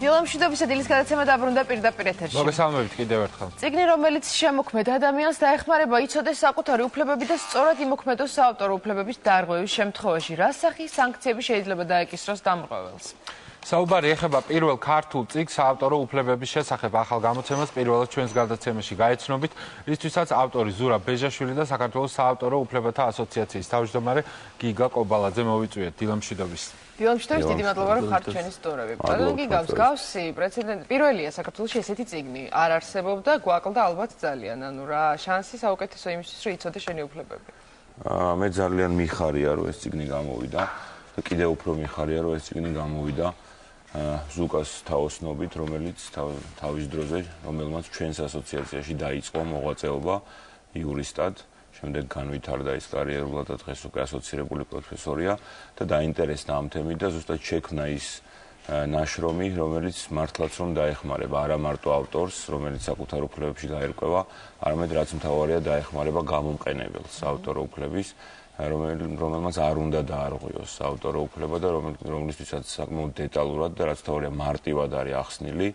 დილამშვიდობისა დილის გადაცემა დაბრუნდა პირდაპირ ეთერში. მოგესალმებით კიდევ ერთხელ. წიგნი, რომელიც შემოქმედ ადამიანს დაეხმარება იცოდეს საკუთარი უფლებები და სწორად იმოქმედოს საავტორო უფლებების დარღვევის შემთხვევაში. რა სახის სანქციები შეიძლება დაეკისროს დამრღვეველს? საუბარი ეხება პირველ ქართულ წიგნს საავტორო უფლებების შესახებ ახალ გამოცემას პირველად ჩვენს გადაცემაში გაეცნობით, რისთვისაც ავტორი ზურაბ ბეჟაშვილი და საქართველოს საავტორო უფლებათა ასოციაციის თავმჯდომარე გიგა კობალაძე მოვიწვიეთ. დილამშვიდობის. დილამშვიდობის, დიდი მადლობა, რომ ხართ ჩვენი სტუმრები. ბატონო გიგა, მსგავსი პრეცედენტი პირველია საქართველოში ესეთი წიგნი არ არსებობდა, გვაკლდა ალბათ ძალიან. ანუ რა შანსი საუკეთესო იმისთვის, რომ იცოდე შენი უფლებები. მე ძალიან მიხარია, რომ ეს წიგნი გამოვიდა და კიდევ უფრო მიხარია, რომ ეს წიგნი გამოვიდა ზუკას თაოსნობით, რომელიც თავის დროზე, რომელმაც ჩვენს ასოციაციაში დაიწყო მოღვაწეობა იურისტად, შემდეგ განვითარდა ის კარიერულად და დღეს უკვე ასოცირებული პროფესორია და დაინტერესდა ამ თემით და ზუსტად შექმნა ის ნაშრომი, რომელიც მართლაც რომ დაეხმარება არა მარტო ავტორს, რომელიც საკუთარ უფლებებში გაერკვევა, არამედ რაც მთავარია დაეხმარება გამომყენებელს ავტორო უფლების, რომელმაც არ უნდა დაარღვიოს ავტორო უფლება და რომლისთვისაც საკმაოდ დეტალურად და რაც თავარია მარტივად არის ახსნილი,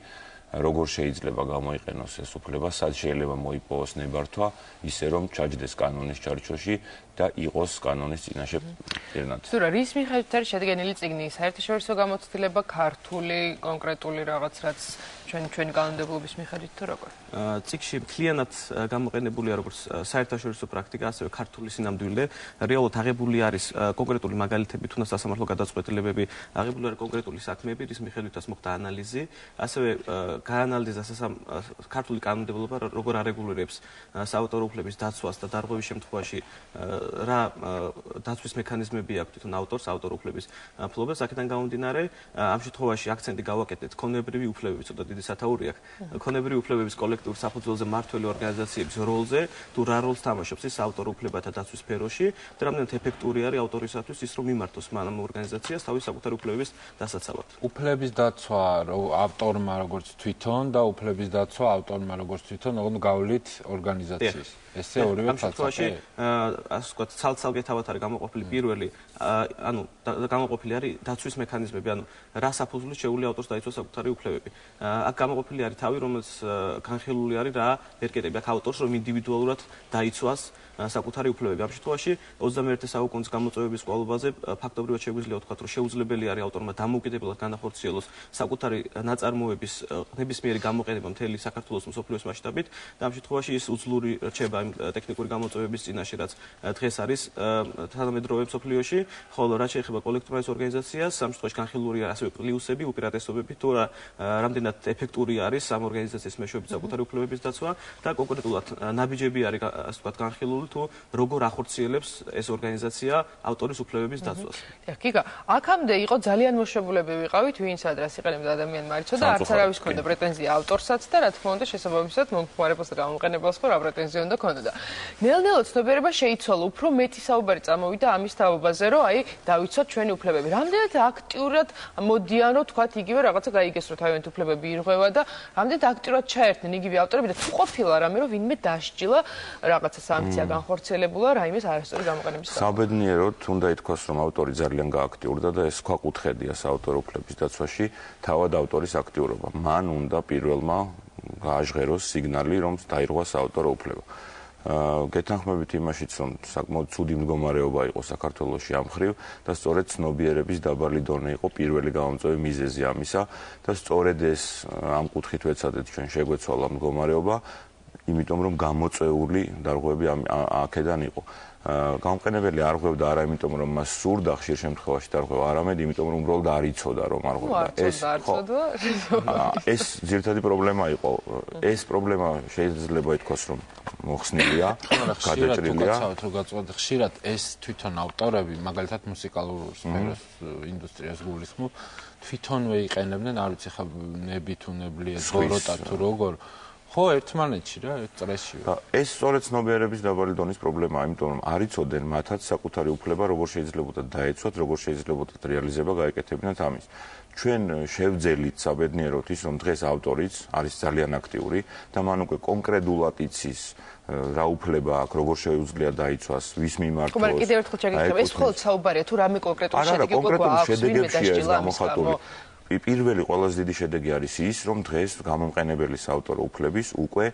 როგორ შეიძლება გამოიყენოს ეს უფლება, სად შეიძლება მოიპოვოს ნებართვა, ისე რომ ჩაჯდეს კანონის ჩარჩოში და იყოს კანონის წინაშე პირნად. თუ რა რის მიხედვით არის შედგენილი წიგნი, საერთაშორისო გამოცდილება, ქართული, კონკრეტული რაღაც, რაც ჩვენი კანონმდებლობის მიხედვით თუ როგორ? წიგნში მთლიანად გამოყენებულია როგორც საერთაშორისო პრაქტიკა, ასევე ქართული სინამდვილე. რეალურად აღებული არის კონკრეტული მაგალითები, თუნდაც სასამართლო გადაწყვეტილებები, აღებული არის კონკრეტული საქმეები, რის მიხედვითაც მოხდა ანალიზი, ასევე გაანალიზა ქართული კანონმდებლობა, როგორ არეგულირებს საავტორო უფლების დაცვას და დარღვევის შემთხვევაში რა დაცვის მექანიზმები აქვს თვითონ ავტორს ავტორო უფლების ფლობელს. აქედან გამომდინარე, ამ შემთხვევაში აქცენტი გავაკეთეთ ქონებრივი უფლებები, ცოტა დიდი სათაური აქვს. ქონებრივი უფლებების კოლექტიურ საფუძველზე მმართველი ორგანიზაციების როლზე, თუ რა როლს თამაშობს ის საავტორო უფლებათა დაცვის სფეროში და რამდენად ეფექტური არის ავტორისათვის ის, რომ მიმართოს ამ ორგანიზაციას თავის საკუთარი უფლებების დასაცავად. უფლების დაცვა ავტორმა როგორც თვითონ და უფლების დაცვა ავტორმა როგორც თვითონ, ოღონდ გავლით ორგანიზაციის. ესე ორივე ფასში, ასე ვთქვათ, ცალ-ცალკე თავად არის გამოყოფილი პირველი, ანუ გამოყოფილი არის დაცვის მექანიზმები, ანუ რა საფუძვლით შეუძლია ავტორს დაიცვას საკუთარი უფლებები. აქ გამოყოფილი არის თავი, რომელიც განხილული არის რა ბერკეტები აქვს ავტორს, რომ ინდივიდუალურად დაიცვას საკუთარი უფლებები. ამ შემთხვევაში 21 საუკუნის გამოწვევების კვალობაზე ფაქტობრივად შეგვიძლია ვთქვათ, რომ შეუძლებელი არის ავტორმა დამოუკიდებლად განახორციელოს საკუთარი ნაწარმოების ნებისმიერი გამოყენება მთელი საქართველოს მსოფლიოს მასშტაბით და ამ შემთხვევაში ის უძლური რჩება იმ ტექნიკური გამოწვევების წინაშე, რაც დღეს არის თანამედროვე მსოფლიოში, ხოლო რაც შეეხება კოლექტიურ ორგანიზაციას, ამ შემთხვევაში განხილული არის ასევე პლუსები, უპირატესობები, თუ რამდენად ეფექტური არის ამ ორგანიზაციის მეშვეობით საკუთარი უფლებების დაცვა და კონკრეტულად ნაბიჯები არის ასე ვთქვათ განხილული თუ როგორ ახორციელებს ეს ორგანიზაცია ავტორის უფლებების დაცვას. გიგა, აქამდე იყო ძალიან მოშებულები ვიყავით, ვინც ადრას იყენებდა ადამიანმა არიცოდა, არც არავის ქონდა პრეტენზია ავტორსაც და რა თქმა უნდა შესაბამისად მომხმარებელს და გამომყენებელს რა პრეტენზია უნდა ქონოდა. ნელ-ნელა ცნობიერება შეიცვალა, უფრო მეტი საუბარი წამოვიდა ამის თაობაზე, რომ აი დავიცვათ ჩვენი უფლებები. რამდენად აქტიურად მოდიან, რომ თქვათ იგივე რაღაცა გაიგესროთ, აი ვენთ უფლებები ირღვევა და რამდენად აქტიურად ჩაერთნენ იგივე ავტორები და თუ ყოფილა რამე, რომ ვინმე დასჯილა რაღაცა სანქცია განხორციელებულა რაიმეს არასწორი გამოყენების გამო. საბედნიეროდ უნდა ითქვას, რომ ავტორი ძალიან გააქტიურდა და ეს ქვაკუთხედია საავტორო უფლების დაცვაში, თავად ავტორის აქტიურობა. მან უნდა პირველმა გააჟღეროს სიგნალი, რომ დაირღვა საავტორო უფლება. გეთანხმებით იმაშიც, რომ საკმაოდ ცუდი მდგომარეობა იყო საქართველოში ამ მხრივ და სწორედ ცნობიერების დაბალი დონე იყო პირველი გამომწვევი მიზეზი ამისა და სწორედ ეს ამ კუთხით ვეცადეთ ჩვენ შეგვეცვალა მდგომარეობა, იმიტომ რომ გამოწვეული დარღვევები აქედან იყო. გამყენებელი არ ღვევდა არა იმიტომ რომ მას სურდა ხშირ შემთხვევაში დარღვევა, არამედ იმიტომ რომ უბრალოდ არ იცოდა რომ არ ღვევდა. ეს ძირითადი პრობლემა იყო. ეს პრობლემა შეიძლება ითქვას რომ მოხსნილია, გადაჭრილია. ხშირად ეს თვითონ ავტორები, მაგალითად მუსიკალურ სფეროს ინდუსტრიას გულისხმობ, თვითონვე იყენებდნენ, არ ვიცი ხა ნები თუ ნებლიე, ზღოროტა თუ როგორ ხო, ერთმანეთში რა, ერთ წრეში. ეს სწორედ ცნობიერების დაბალი დონის პრობლემაა, იმიტომ რომ არ იცოდნენ მათაც საკუთარი უფლება, როგორ შეიძლებოდა დაეცვათ, როგორ შეიძლება რეალიზება გაეკეთებინათ ამის. ჩვენ შევძელით საბედნიეროდ ის, რომ დღეს ავტორიც არის ძალიან აქტიური და მან უკვე კონკრეტულად იცის რა უფლება აქვს, როგორ შეუძლია დაიცვას, ვის მიმართოს. მაგრამ კიდევ ერთხელ შეგეკითხება, ეს მხოლოდ საუბარია თუ რამე კონკრეტული შედეგი გვაქვს, კონკრეტულ შედეგებშია ეს გამოხატული. პირველი ყველაზე დიდი შედეგი არის ის, რომ დღეს გამომყენებელი საავტორო უფლების უკვე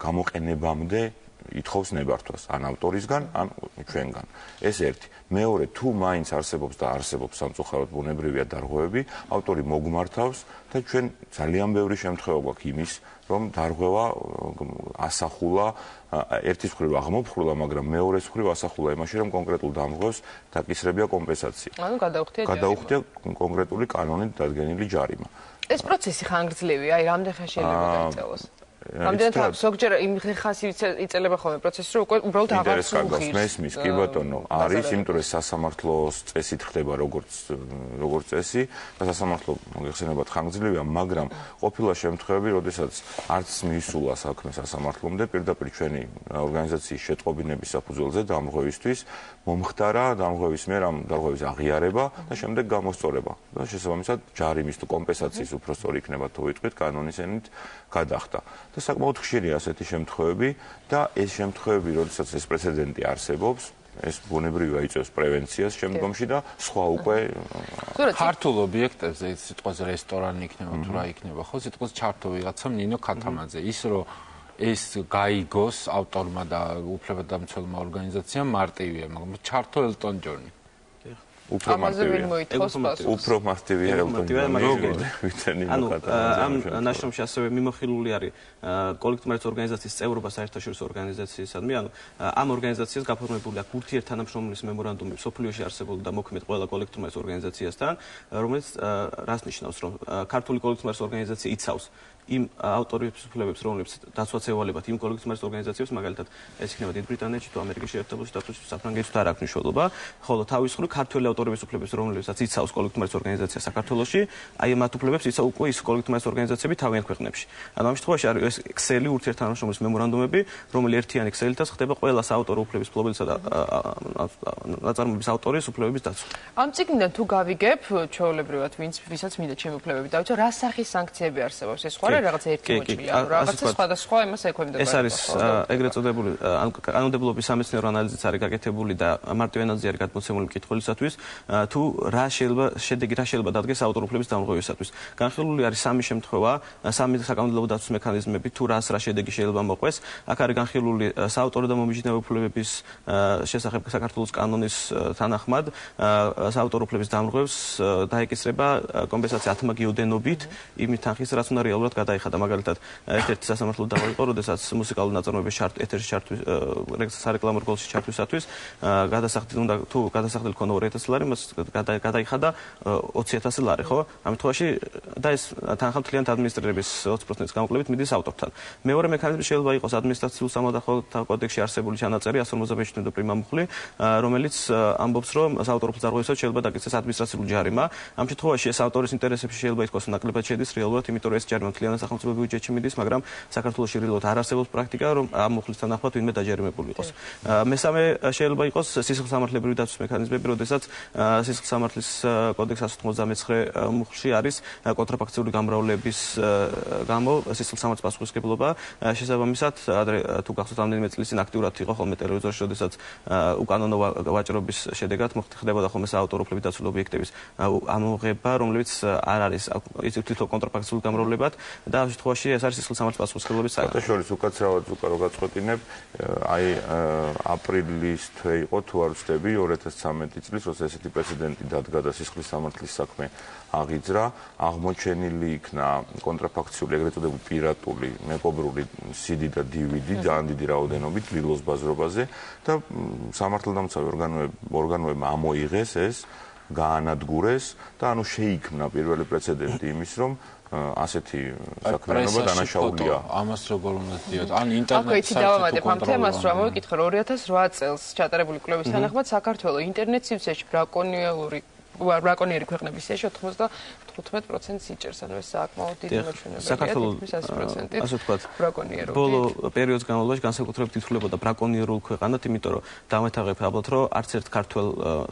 გამოყენებამდე ითხოვს ნებართვას ან ავტორისგან, ან ჩვენგან. ეს ერთი. მეორე, თუ მაინც არსებობს და არსებობს სამწუხაროდ ბუნებრივია დარღვევები, ავტორი მოგმართავს და ჩვენ ძალიან ბევრი შემთხვევა გვაქვს იმის, რომ დარღვევა ასახულა ერთის მხრივ აღმოფხვრილა, მაგრამ მეორეს მხრივ ასახულა იმაში, რომ კონკრეტულ დამღვრევს დაკისრებია კომპენსაცია. ანუ გადაუხდია კონკრეტული კანონით დადგენილი ჯარიმა. ეს პროცესი ხანგრძლივია, აი რამდენ ხანს შეიძლება დაიწყოს? რამდენად ზოგჯერ იმ ხანს იწელება ხოლმე პროცესი, რომ უკვე უბრალოდ აღარ სულღირს. მესმის, კი ბატონო, არის, იმიტომ რომ სასამართლოს წესით ხდება როგორც წესი და სასამართლო მოგეხსენებათ ხანგრძლივია, მაგრამ ყოფილა შემთხვევები, როდესაც არც მიისულა საქმე სასამართლომდე, პირდაპირ ჩვენი ორგანიზაციის შეტყობინების საფუძველზე დამღვრევისთვის მომხდარა დამღვრევის მიერ ამ დამღვრევის აღიარება და შემდეგ გამოსწორება. და შესაბამისად ჯარიმის თუ კომპენსაციის უფროსწორი იქნება თუ ვიტყვით კანონის ენით გადახდა. და საკმაოდ ხშირია ასეთი შემთხვევები და ეს შემთხვევები, როდესაც ეს პრეცედენტი არსებობს, ეს ბუნებრივია იწევს პრევენციას შემდგომში და სხვა უკვე ქართულ ობიექტებზე სიტყვაზე რესტორანი იქნება თუ რა იქნება, ხო, სიტყვაზე ჩართო ვიღაცამ ნინო ქათამაძე, ის რომ ეს გაიგოს ავტორმა და უფლებადამცველმა ორგანიზაციამ მარტივია, მაგრამ ჩართო ელტონ ჯონი. უფრო მარტივია ელტონ ჯონი. ამ ნაშრომში ასევე მიმოხილული არის კოლექტიურების ორგანიზაციის წევრობა საერთაშორისო ორგანიზაციისადმი, ანუ ამ ორგანიზაციას გაფორმებული აქვს ურთიერთთანამშრომლობის მემორანდუმი სოფლიოში არსებული და მოქმედ ყველა კოლექტიურების ორგანიზაციასთან, რომელიც რას ნიშნავს, რომ ქართული კოლექტიურების ორგანიზაცია იცავს იმ ავტორების უფლებებს, რომლებიც დაცვაც ევალებათ იმ კოლექტიურების ორგანიზაციებს, მაგალითად, ეს იქნება დიდ ბრიტანეთში თუ ამერიკის შეერთებულ შტატებში, საფრანგეთში თუ არ აქვს მნიშვნელობა, ხოლო თავის მხრივ ქართველი ავტორების უფლებებს, რომლებსაც იცავს კოლექტიურების ორგანიზაცია საქართველოში, აი მათ უფლებებს იცავს უკვე ის კოლექტიურების ორგანიზაციები თავიანთ ქვეყნებში. ანუ ამ შემთხვევაში არის ეს ქსელი ურთიერთთანამშრომლობის მემორანდუმები, რომელიც ერთიანი ქსელითაც ხდება ყველა საავტორო უფლების ფლობელისა და ნაწარმოების ავტორის უფლებების დაცვა. ამ წიგნიდან თუ გავიგებ, ჩვეულებრივად, ვისაც მინდა ჩემი უფლებები დავიცვა, რა სახის სანქციები არსებობს? ეს სხვა რაღაც ერთი მოჭრია, რაღაცა სხვადასხვა იმას ექვემდებარება. ეს არის ეგრეთ წოდებული კანონმდებლობის სამეცნიერო ანალიზიც არის გაკეთებული და მარტივენადზე არის გადმოცემული მკითხველისათვის, თუ რა შეიძლება დადგეს ავტორ უფლების დამღვრევისათვის. განხილული არის სამი შემთხვევა, სამი საკანონმდებლო დაცვის მექანიზმები, თუ რა შედეგი შეიძლება მოყვეს. აქ არის განხილული საავტორო და მომიჯნავე უფლებების შესახებ საქართველოს კანონის თანახმად, საავტორო უფლების დამღვრევს დაეკისრება კომპენსაცია 10 გიოდენობით იმის თანხის, რაც უნდა რეალურად გადაიხადა. მაგალითად, ერთ-ერთი სასამართლო დავა იყო, როდესაც მუსიკალური ნაწარმოების ეთერში ჩართვის, სარეკლამო რგოლში ჩართვისათვის გადასახდელი ქონა 2000 ლარი, მას გადაიხადა 20000 ლარი, ხო? ამ შემთხვევაში და ეს თანხა მთლიანად ადმინისტრირების 20%-ის გამოკლებით მიდის ავტორთან. მეორე მექანიზმი შეიძლება იყოს ადმინისტრაციულ სამოქალაქო კოდექსში არსებული ჩანაწერი 156 პრიმამუხლი, რომელიც ამბობს, რომ საავტორო უფლების დარღვევისას შეიძლება დაკისრეს ადმინისტრაციული ჯარიმა. ამ შემთხვევაში ეს ავტორის ინტერესებში შეიძლება ითქვას ნაკლებად შედის რეალურად, იმიტომ რომ ეს ჯარიმა მთლიანად სახელმწიფო ბიუჯეტში მიდის, მაგრამ საქართველოში რეალურად არ არსებობს პრაქტიკა, რომ ამ მუხლის თანახმად ვინმე დაჯერიმებული იყოს. მესამე შეიძლება იყოს სისხლსამართლებრივი დაცვის მექანიზმები, როდესაც სისხლსამართლის კოდექსის 199 მუხლში არის კონტრაფაქციული გამრავლების გამო სისხლსამართლის პასუხისმგებლობა. შესაბამისად, თუ გახსოვთ რამდენიმე წლის წინ აქტიურად იყო ხოლმე ტელევიზორში, როდესაც უკანონო ვაჭრობის შედეგად ხდებოდა ხოლმე საავტორო უფლების დაცული ობიექტების ამოღება, რომლებიც არ არის თვითონ კონტრაფაქციული გამრავლებად და ამ შემთხვევაში ეს არის სისხლსამართლის პასუხისმგებლობის საკითხი. შორის უკაცრავად რო გაწყვეტინებ, აი აპრილის თვე იყო თუ არ ვცდები 2013 წლის, როცა ესეთი პრეცედენტი დადგა და სისხლსამართლის საქმე აღიძრა, აღმოჩენილი იქნა კონტრაფაქციული, ეგრეთ წოდებული პირატული, მეკობრული CD და DVD ძალიან დიდი რაოდენობით ლილოს ბაზრობაზე და სამართალდამცავი ორგანოებმა ამოიღეს ეს, გაანადგურეს და ანუ შეიქმნა პირველი პრეცედენტი იმის, რომ ასეთი საქმიანობა დანაშაულია. ამას როგორ უნდა დიოთ? ან ინტერნეტში აქ ეცი დავამატებ ამ თემას, რომ მოვიკითხე 2008 წელს ჩატარებული კვლევის თანახმად საქართველოს ინტერნეტ სივრცეში ბრაკონიერი ქვეყნების სიაში 95%-ს იჭერს, ანუ ეს საკმაოდ დიდი მოჩვენებაა. საქართველოს 100%-ით ასე ვთქვათ, ბრაკონიერობით. ბოლო პერიოდის განმავლობაში განსაკუთრებით ითვლებოდა ბრაკონიერულ ქვეყანად, იმიტომ რომ დამეთაღებ ალბათ, რომ არც ერთ ქართველ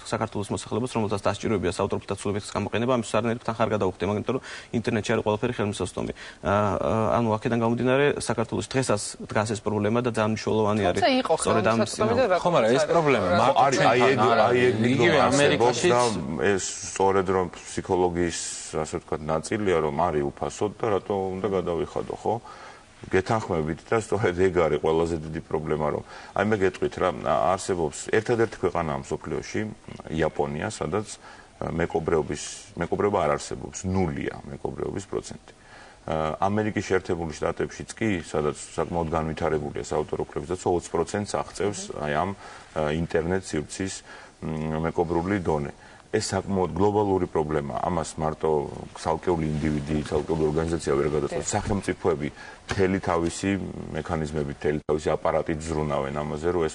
საქართველოს მოსახლეობას, რომელსაც დასჭიროებია საავტორო დაცულების გამოყენება, ამის არანაირ თან ხარ გადაუხდე, მაგრამ რომ ინტერნეტში არის ყველაფერი ხელმისაწვდომი. ანუ აქედან გამომდინარე, საქართველოს დღესაც დგას ეს პრობლემა და ძალიან მნიშვნელოვანი არის. სწორედ ამ ხო, მაგრამ ეს პრობლემა არის აი ეგ ამერიკაში სწორედ რომ ფსიქოლოგიის ასე ვთქვათ, ნაწილია, რომ არის უფასოდ და რატო უნდა გადავიხადო, ხო? გეთანხმებით და სწორედ ეგ არის ყველაზე დიდი პრობლემა, რომ აი მე გეტყვით რა, არსებობს ერთადერთი ქვეყანაა მსოფლიოში, იაპონია, სადაც მეკობრეობა არ არსებობს, ნულია მეკობრეობის პროცენტი. ამერიკის შეერთებული შტატებშიც კი, სადაც საკმაოდ განვითარებულია საავტორო უფლებების დაცვა, 20%-ს აღწევს აი ამ ინტერნეტ სივრცის მეკობრული დონე. ეს საკმაოდ გლობალური პრობლემაა. ამას მარტო ცალკეული ინდივიდი, ცალკეული ორგანიზაცია ვერ გადაწყვეტს. სახელმწიფოები მთელი თავისი მექანიზმები, მთელი თავისი აპარატით ზრუნავენ ამაზე, რომ ეს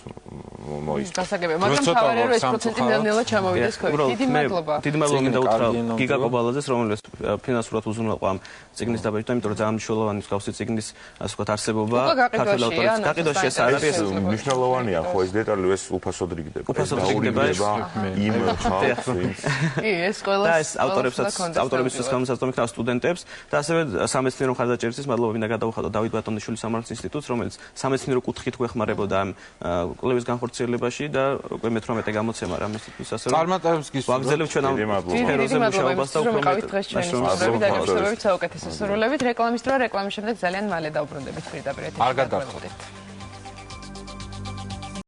მოისწროს. გასაგებია, მაგრამ თავარია რომ ეს პროცენტი ნელ-ნელა ჩამოვიდეს ქვევით. დიდი მადლობა. დიდი მადლობა მინდა უთხრა გიგა კობალაძეს, რომელიც ფინანსურად უზრუნველყო ამ წიგნის დაბეჭდვა, იმიტომ რომ ძალიან მნიშვნელოვანი მსგავსი წიგნის ასე ვთქვათ არსებობა ქართულ ავტორებს გაყიდვაში ეს არის მნიშვნელოვანია, ხო ეს დეტალი ეს უფასოდ რიგდება. უფასოდ რიგდება იმ ხალხს კი, ეს ყველა და ეს ავტორებისთვის გამოსაცდომი იქნება სტუდენტებს და ასევე სამეცნიერო მხარდაჭერისთვის მადლობა მინდა გადაუხადო დავით ბატონიშვილის სამართლის ინსტიტუტს, რომელიც სამეცნიერო კუთხით გვეხმარებოდა ამ კვლევის განხორციელებაში და უკვე მე-18 გამოცემა რა მისთვის ასევე წარმატებებს გისურვებთ. ვაგრძელებთ ჩვენ ამ სფეროზე მუშაობას და უფრო მეტ დღეს ჩვენი სტუმრები დაგესწრებით საუკეთესო სურვილებით. რეკლამის დრო, რეკლამის შემდეგ ძალიან მალე დავბრუნდებით პირდაპირ ეთერში. არ გადაარჩეთ.